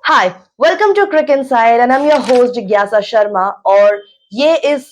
Hi, welcome to Cric Inside and I am your host जिज्ञासा शर्मा। और ये इस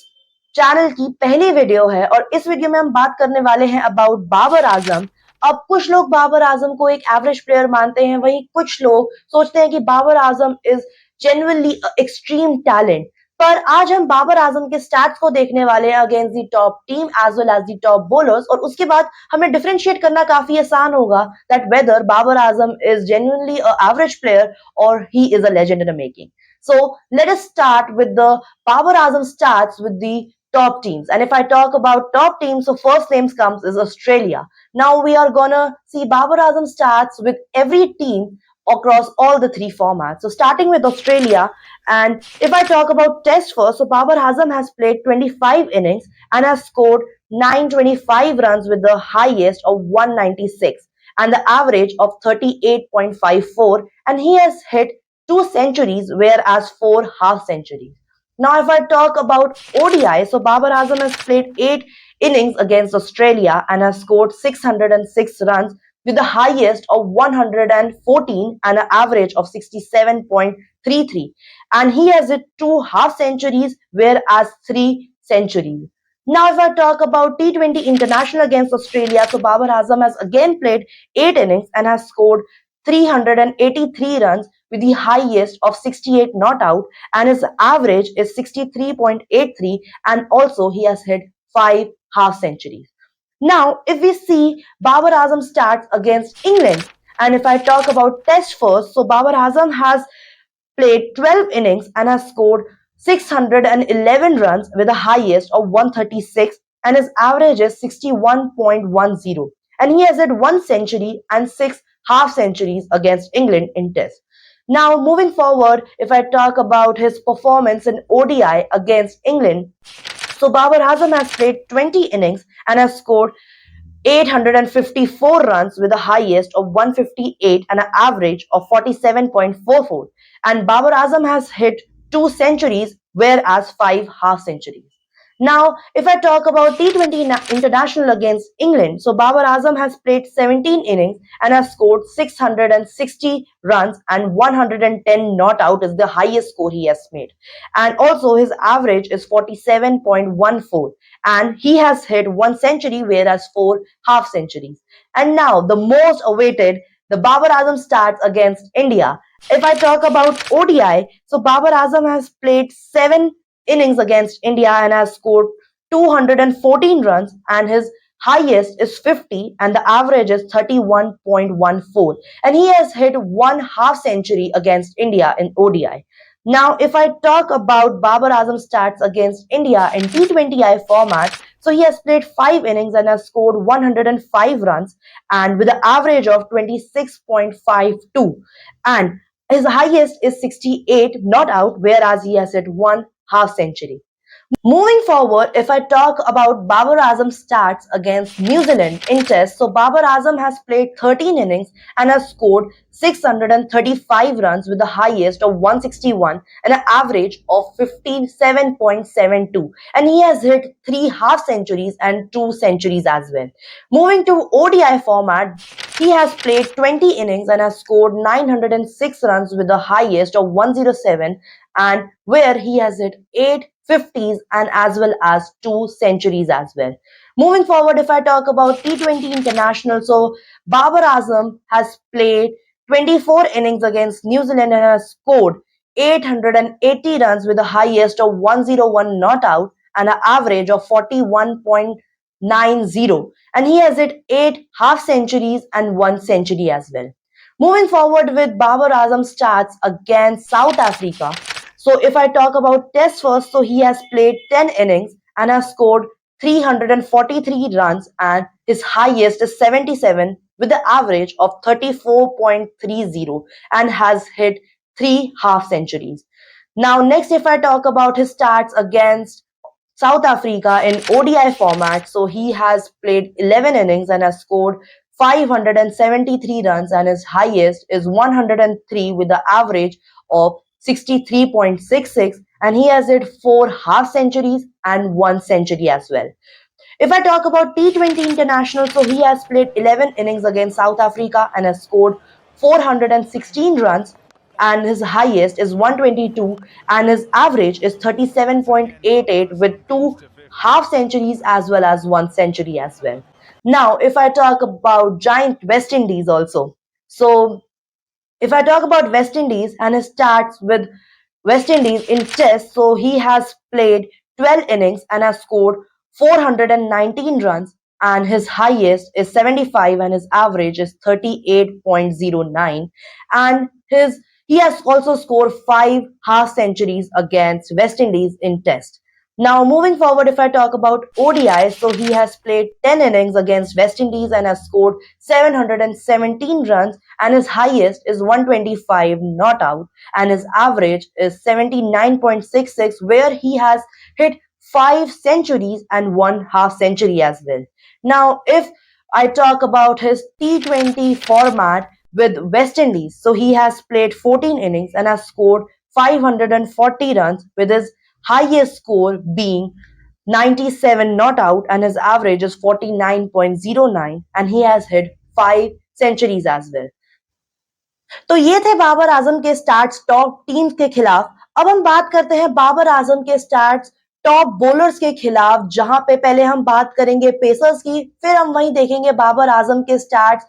चैनल की पहली वीडियो है और इस वीडियो में हम बात करने वाले हैं अबाउट बाबर आजम। अब कुछ लोग बाबर आजम को एक एवरेज प्लेयर मानते हैं, वहीं कुछ लोग सोचते हैं कि Babar Azam is genuinely extreme talent. पर आज हम बाबर आजम के स्टैट्स को देखने वाले हैं against the top team as well as the top bowlers, और उसके बाद हमें डिफरेंशिएट करना काफी आसान होगा that whether Babar Azam is genuinely a average player or he is a legend in the making. So let us start with the Babar Azam starts with the top teams. And if I talk about top teams, so first names comes is Australia. Now we are gonna see Babar Azam starts with every team across all the three formats. So starting with Australia, and if I talk about Test first, so Babar Azam has played 25 innings and has scored 925 runs with the highest of 196 and the average of 38.54, and he has hit two centuries whereas four half centuries. Now if I talk about ODI, so Babar Azam has played 8 innings against Australia and has scored 606 runs with the highest of 114 and an average of 67.33, and he has hit two half centuries whereas three centuries. Now, if I talk about T20 international against Australia, so Babar Azam has again played 8 innings and has scored 383 runs with the highest of 68 not out, and his average is 63.83, and also he has hit 5 half centuries. Now, if we see Babar Azam stats against England, and if I talk about Test first, so Babar Azam has played 12 innings and has scored 611 runs with the highest of 136, and his average is 61.10, and he has had one century and six half centuries against England in test. Now moving forward, if I talk about his performance in ODI against England, so Babar Azam has played 20 innings and has scored 854 runs with a highest of 158 and an average of 47.44. And Babar Azam has hit two centuries, whereas five half centuries. Now, if I talk about T20 international against England, so Babar Azam has played 17 innings and has scored 660 runs, and 110 not out is the highest score he has made. And also his average is 47.14, and he has hit one century whereas four half centuries. And now the most awaited, the Babar Azam starts against India. If I talk about ODI, so Babar Azam has played 7 innings against India and has scored 214 runs, and his highest is 50 and the average is 31.14, and he has hit one half century against India in ODI. Now, if I talk about Babar Azam stats against India in T20I format, so he has played 5 innings and has scored 105 runs, and with an average of 26.52, and his highest is 68 not out, whereas he has hit one half century. Moving forward, if I talk about Babar Azam's stats against New Zealand in Test, so Babar Azam has played 13 innings and has scored 635 runs with the highest of 161 and an average of 57.72, and he has hit three half centuries and two centuries as well. Moving to ODI format, he has played 20 innings and has scored 906 runs with the highest of 107, and where he has hit 8 50s and as well as two centuries as well. Moving forward, if I talk about T20 international, so Babar Azam has played 24 innings against New Zealand and has scored 880 runs with the highest of 101 not out and an average of 41.90, and he has hit 8 half centuries and one century as well. Moving forward with Babar Azam stats against South Africa, so if I talk about Test first, so he has played 10 innings and has scored 343 runs, and his highest is 77 with the average of 34.30, and has hit three half centuries. Now next, if I talk about his stats against South Africa in ODI format, so he has played 11 innings and has scored 573 runs, and his highest is 103 with the average of 63.66, and he has hit four half centuries and one century as well. If I talk about T20 international, so he has played 11 innings against South Africa and has scored 416 runs and his highest is 122, and his average is 37.88 with two half centuries as well as one century as well. Now, if I talk about giant West Indies also, so if I talk about West Indies and his stats with West Indies in Test, so he has played 12 innings and has scored 419 runs, and his highest is 75 and his average is 38.09, and his he has also scored 5 half centuries against West Indies in Test. Now, moving forward, if I talk about ODI, so he has played 10 innings against West Indies and has scored 717 runs, and his highest is 125 not out, and his average is 79.66, where he has hit 5 centuries and one half century as well. Now, if I talk about his T20 format with West Indies, so he has played 14 innings and has scored 540 runs, with his highest score being 97 not out, and his average is 49.09, and he has hit 5 centuries as well. तो ये थे बाबर आजम के starts top teams के खिलाफ। अब हम बात करते हैं बाबर आजम के स्टार्ट्स टॉप बॉलर्स के खिलाफ, जहां पे पहले हम बात करेंगे पेसर्स की, फिर हम वहीं देखेंगे बाबर आजम के स्टार्ट्स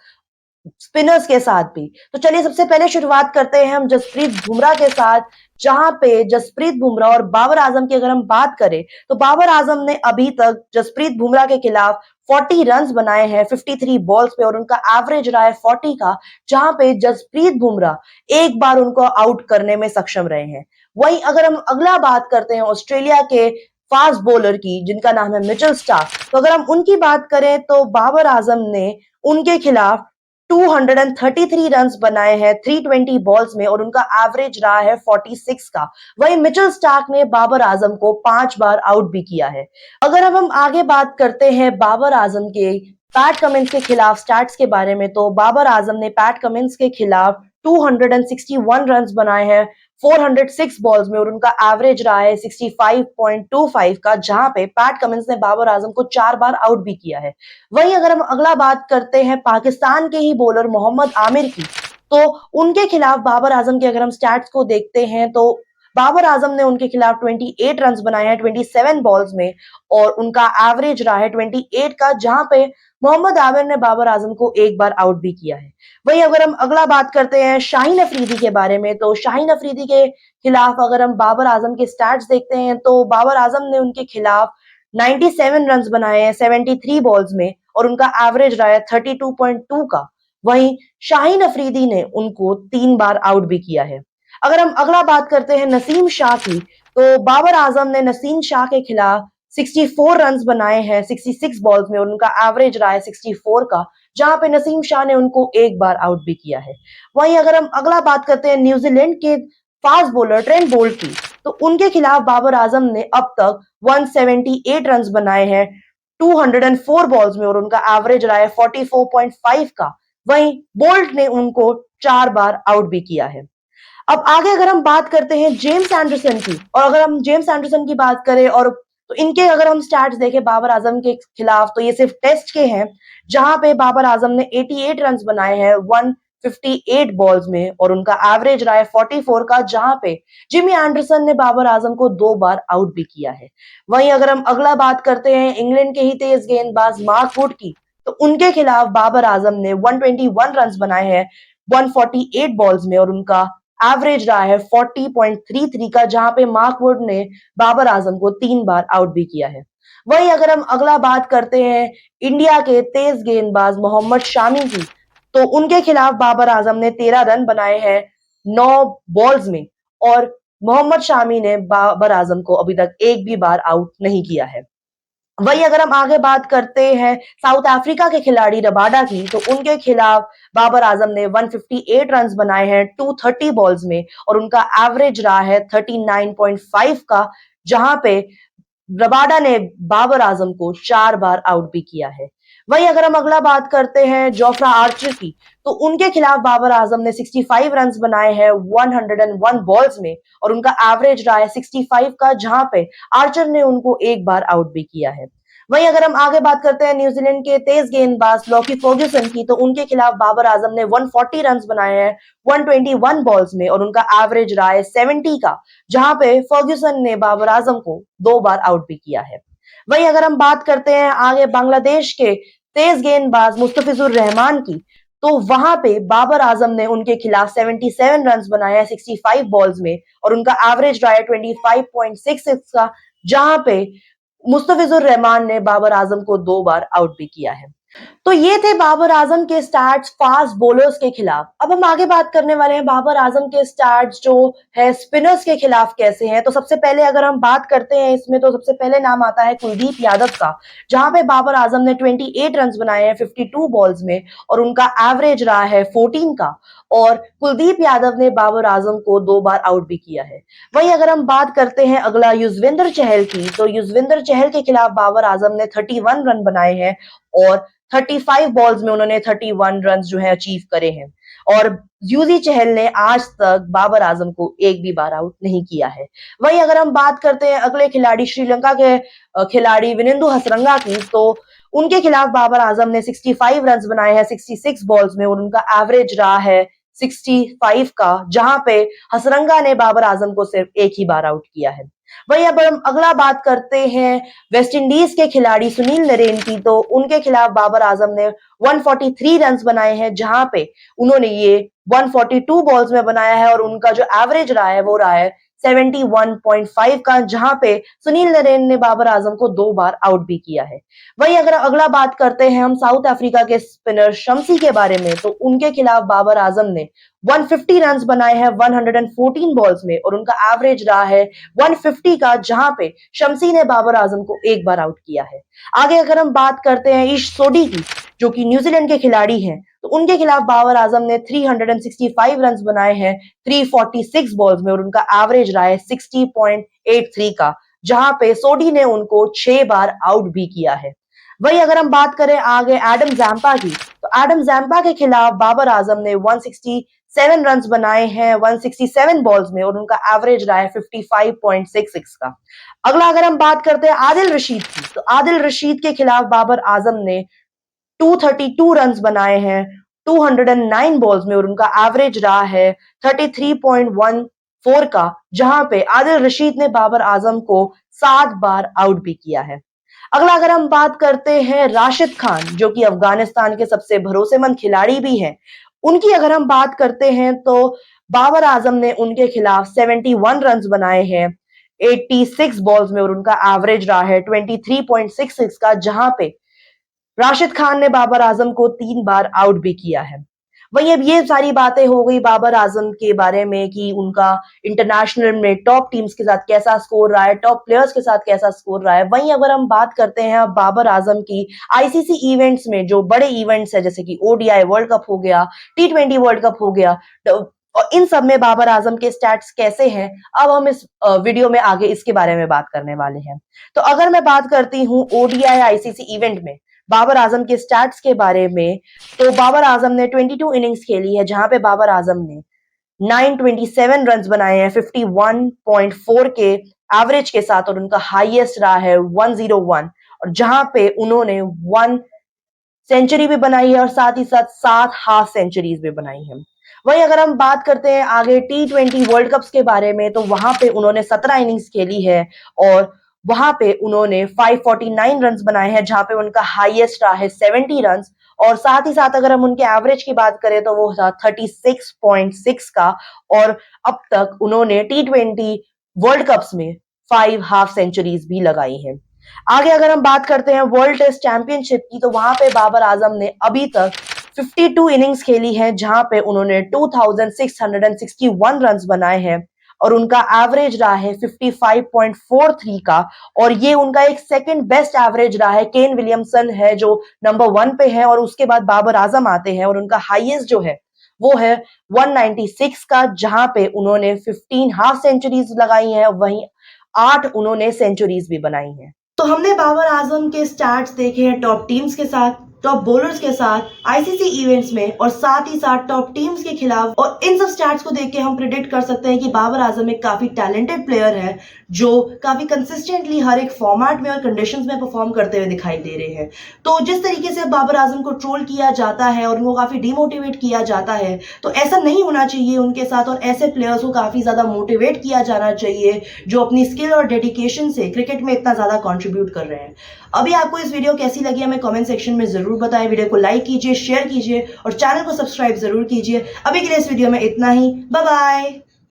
स्पिनर्स के साथ भी। तो चलिए सबसे पहले शुरुआत करते हैं हम जसप्रीत बुमराह के साथ, जहां पे जसप्रीत बुमराह और बाबर आजम की अगर हम बात करें, तो बाबर आजम ने अभी तक जसप्रीत बुमराह के खिलाफ 40 रन्स बनाए हैं 53 बॉल्स पे, और उनका एवरेज रहा है 40 का, जहां पे जसप्रीत बुमराह एक बार उनको आउट करने में सक्षम रहे हैं। वहीं अगर हम अगला बात करते हैं ऑस्ट्रेलिया के फास्ट बॉलर की, जिनका नाम है मिचेल स्टार्क, तो अगर हम उनकी बात करें तो बाबर आजम ने उनके खिलाफ 233 रन्स बनाए हैं 320 बॉल्स में, और उनका एवरेज रहा है 46 का। वहीं मिचेल स्टार्क ने बाबर आजम को 5 बार आउट भी किया है। अगर अब हम आगे बात करते हैं बाबर आजम के पैट कमिंस के खिलाफ स्टार्ट्स के बारे में, तो बाबर आजम ने पैट कमिंस के खिलाफ 261 रन्स बनाए हैं 406 बॉल्स में, और उनका एवरेज रहा है 65.25 का, जहां पे पैट कमिंस ने बाबर आजम को 4 बार आउट भी किया है। वहीं अगर हम अगला बात करते हैं पाकिस्तान के ही बॉलर मोहम्मद आमिर की, तो उनके खिलाफ बाबर आजम के अगर हम स्टैट्स को देखते हैं, तो बाबर आजम ने उनके खिलाफ 28 रन्स बनाए हैं 27 बॉल्स में, और उनका एवरेज रहा है 28 का, जहां पे मोहम्मद आमिर ने बाबर आजम को एक बार आउट भी किया है। वहीं अगर हम अगला बात करते हैं शाहीन अफरीदी के बारे में, तो शाहीन अफरीदी के खिलाफ अगर हम बाबर आजम के स्टैट्स देखते हैं, तो बाबर आजम ने उनके खिलाफ 97 रन्स बनाए हैं 73 बॉल्स में, और उनका एवरेज रहा है 32.2 का। वहीं शाहीन अफरीदी ने उनको 3 बार आउट भी किया है। अगर हम अगला बात करते हैं नसीम शाह की, तो बाबर आजम ने नसीम शाह के खिलाफ 64 रन्स बनाए हैं 66 बॉल्स में, और उनका एवरेज रहा है 64 का, जहां पे नसीम शाह ने उनको एक बार आउट भी किया है। वहीं अगर हम अगला बात करते हैं न्यूजीलैंड के फास्ट बॉलर ट्रेंट बोल्ट की, तो उनके खिलाफ बाबर आजम ने अब तक 178 रन्स बनाए हैं 204 बॉल्स में, और उनका एवरेज रहा है 44.5 का। वहीं बोल्ट ने उनको 4 बार आउट भी किया है। अब आगे अगर हम बात करते हैं जेम्स एंडरसन की, और अगर हम जेम्स एंडरसन की बात करें, और तो इनके अगर हम स्टैट्स देखें बाबर आजम के खिलाफ, तो ये सिर्फ टेस्ट के हैं, जहां पे बाबर आजम ने 88 रन्स बनाए हैं 158 बॉल्स में, और उनका एवरेज रहा है 44 का, जहां पे जिमी एंडरसन ने बाबर आजम को 2 बार आउट भी किया है। वहीं अगर हम अगला बात करते हैं इंग्लैंड के ही तेज गेंदबाज मार्क वुड की, तो उनके खिलाफ बाबर आजम ने 121 रन्स बनाए हैं 148 बॉल्स में, और उनका एवरेज रहा है 40.33 का, जहां पे मार्क वुड ने बाबर आजम को 3 बार आउट भी किया है। वहीं अगर हम अगला बात करते हैं इंडिया के तेज गेंदबाज मोहम्मद शामी की, तो उनके खिलाफ बाबर आजम ने 13 रन बनाए हैं 9 बॉल्स में, और मोहम्मद शामी ने बाबर आजम को अभी तक एक भी बार आउट नहीं किया है। वही अगर हम आगे बात करते हैं साउथ अफ्रीका के खिलाड़ी रबाडा की, तो उनके खिलाफ बाबर आजम ने 158 रन्स बनाए हैं 230 बॉल्स में, और उनका एवरेज रहा है 39.5 का, जहां पे रबाडा ने बाबर आजम को 4 बार आउट भी किया है। वहीं अगर हम अगला बात करते हैं जोफ्रा आर्चर की, तो उनके खिलाफ बाबर आजम ने 65 रन्स बनाए हैं 101 बॉल्स में, और उनका एवरेज रहा है 65 का, जहां पे आर्चर ने उनको एक बार आउट भी किया है। वहीं अगर हम आगे बात करते हैं न्यूजीलैंड के तेज गेंदबाज लॉकी फर्ग्यूसन की, तो उनके खिलाफ बाबर आजम ने 140 रन बनाए हैं 121 बॉल्स में और उनका एवरेज रहा है 70 का, जहां पे फर्ग्यूसन ने बाबर आजम को 2 बार आउट भी किया है। वहीं अगर हम बात करते हैं आगे बांग्लादेश के तेज गेंदबाज मुस्तफिजुर रहमान की, तो वहां पे बाबर आजम ने उनके खिलाफ 77 रन बनाए हैं 65 बॉल्स में और उनका एवरेज रहा है 25.66 का, जहां पे मुस्तफिजुर रहमान ने बाबर आजम को 2 बार आउट भी किया है। तो ये थे बाबर आजम के स्टार्ट्स फास्ट बॉलर्स के खिलाफ। अब हम आगे बात करने वाले हैं बाबर आजम के स्टार्ट्स जो है स्पिनर्स के खिलाफ कैसे हैं। तो सबसे पहले अगर हम बात करते हैं इसमें, तो सबसे पहले नाम आता है कुलदीप यादव का, जहां पे बाबर आजम ने 28 रन बनाए हैं 52 बॉल्स में और उनका एवरेज रहा है 14 का, और कुलदीप यादव ने बाबर आजम को 2 बार आउट भी किया है। वहीं अगर हम बात करते हैं अगला युजवेंद्र चहल की, तो युजवेंद्र चहल के खिलाफ बाबर आजम ने 31 रन बनाए हैं और 35 बॉल्स में उन्होंने 31 रन जो है अचीव करे हैं। और यूजी चहल ने आज तक बाबर आजम को एक भी बार आउट नहीं किया है। वहीं अगर हम बात करते हैं अगले खिलाड़ी श्रीलंका के खिलाड़ी विनिंदु हसरंगा की, तो उनके खिलाफ बाबर आजम ने 65 रन बनाए हैं 66 बॉल्स में और उनका एवरेज रहा है 65 का, जहां पे हसरंगा ने बाबर आजम को सिर्फ एक ही बार आउट किया है। वहीं अब हम अगला बात करते हैं वेस्ट इंडीज के खिलाड़ी सुनील नरेन की, तो उनके खिलाफ बाबर आजम ने 143 रन बनाए हैं, जहां पे उन्होंने ये 142 बॉल्स में बनाया है और उनका जो एवरेज रहा है वो रहा है 71.5 का, जहां पे सुनील नरेन ने बाबर आजम को 2 बार आउट भी किया है। वहीं अगर अगला बात करते हैं हम साउथ अफ्रीका के स्पिनर शम्सी के बारे में, तो उनके खिलाफ बाबर आजम ने 150 रन बनाए हैं 114 बॉल्स में और उनका एवरेज रहा है 150 का, जहां पे शम्सी ने बाबर आजम को एक बार आउट किया है। आगे अगर हम बात करते हैं ईश सोडी की, जो कि न्यूजीलैंड के खिलाड़ी हैं, तो उनके खिलाफ बाबर आजम ने 365 रन बनाए हैं 346 बॉल्स में और उनका एवरेज रहा है 60.83 का, जहां पे सोडी ने उनको 6 बार आउट भी किया है। वहीं अगर हम बात करें आगे एडम जैम्पा की, तो एडम जैम्पा के खिलाफ बाबर आजम ने 167 रन बनाए हैं 167 बॉल्स में और उनका एवरेज रहा है 55.66 का। अगला अगर हम बात करते हैं आदिल रशीद की, तो आदिल रशीद के खिलाफ बाबर आजम ने 232 रन बनाए हैं 209 बॉल्स में और उनका एवरेज रहा है 33.14 का, जहां पे आदिल रशीद ने बाबर आजम को 7 बार आउट भी किया है। अगला अगर हम बात करते हैं राशिद खान, जो कि अफगानिस्तान के सबसे भरोसेमंद खिलाड़ी भी हैं, उनकी अगर हम बात करते हैं, तो बाबर आजम ने उनके खिलाफ 71 रन बनाए हैं 86 बॉल्स में और उनका एवरेज रहा है 23.66 का, जहां पे राशिद खान ने बाबर आजम को 3 बार आउट भी किया है। वहीं अब ये सारी बातें हो गई बाबर आजम के बारे में कि उनका इंटरनेशनल में टॉप टीम्स के साथ कैसा स्कोर रहा है, टॉप प्लेयर्स के साथ कैसा स्कोर रहा है। वहीं अगर हम बात करते हैं अब बाबर आजम की आईसीसी इवेंट्स में, जो बड़े इवेंट्स है जैसे कि ओडीआई वर्ल्ड कप हो गया, टी20 वर्ल्ड कप हो गया, तो और इन सब में बाबर आजम के स्टैट्स कैसे हैं, अब हम इस वीडियो में आगे इसके बारे में बात करने वाले हैं। तो अगर मैं बात करती हूँ ओडीआई आईसीसी इवेंट में बाबर आजम के स्टैट्स के बारे में, तो बाबर आजम ने 22 इनिंग्स खेली है, जहां पे बाबर आजम ने 927 रन बनाए हैं 51.4 के एवरेज के साथ और उनका हाईएस्ट रहा है 101, और जहां पे उन्होंने 1 सेंचुरी भी बनाई है और साथ ही साथ 7 हाफ सेंचुरीज भी बनाई है। वहीं अगर हम बात करते हैं आगे टी20 वर्ल्ड कप्स के बारे में, तो वहां पे उन्होंने 17 इनिंग्स खेली है और वहां पे उन्होंने 549 रन बनाए हैं, जहां पे उनका हाईएस्ट रहा है 70 रन, और साथ ही साथ अगर हम उनके एवरेज की बात करें तो वो था 36.6 का, और अब तक उन्होंने टी20 वर्ल्ड कप्स में 5 हाफ सेंचुरीज भी लगाई हैं। आगे अगर हम बात करते हैं वर्ल्ड टेस्ट चैंपियनशिप की, तो वहां पे बाबर आजम ने अभी तक 52 इनिंग्स खेली है, जहां पे उन्होंने 2661 रन बनाए हैं और उनका एवरेज रहा है 55.43 का, और ये उनका एक सेकंड बेस्ट एवरेज रहा है। केन विलियमसन है जो नंबर 1 पे है और उसके बाद बाबर आजम आते हैं और उनका हाईएस्ट जो है वो है 196 का, जहां पे उन्होंने 15 हाफ सेंचुरीज लगाई हैं, वहीं 8 उन्होंने सेंचुरीज भी बनाई हैं। तो हमने बाबर आजम के स्टार्ट्स देखे हैं टॉप टीम्स के साथ। टॉप बॉलर्स के साथ आईसीसी इवेंट्स में और साथ ही साथ टॉप टीम्स के खिलाफ, और इन सब स्टैट्स को देख के हम प्रिडिक्ट कर सकते हैं कि बाबर आजम एक काफी टैलेंटेड प्लेयर है जो काफी कंसिस्टेंटली हर एक फॉर्मेट में और कंडीशंस में परफॉर्म करते हुए दिखाई दे रहे हैं। तो जिस तरीके से बाबर आजम को ट्रोल किया जाता है और उनको काफी डिमोटिवेट किया जाता है, तो ऐसा नहीं होना चाहिए उनके साथ, और ऐसे प्लेयर्स को काफी ज्यादा मोटिवेट किया जाना चाहिए जो अपनी स्किल और डेडिकेशन से क्रिकेट में इतना ज्यादा कंट्रीब्यूट कर रहे हैं। अभी आपको इस वीडियो कैसी लगी हमें कमेंट सेक्शन में जरूर बताएं। वीडियो को लाइक कीजिए, शेयर कीजिए और चैनल को सब्सक्राइब जरूर कीजिए। अभी के लिए इस वीडियो में इतना ही। Bye bye.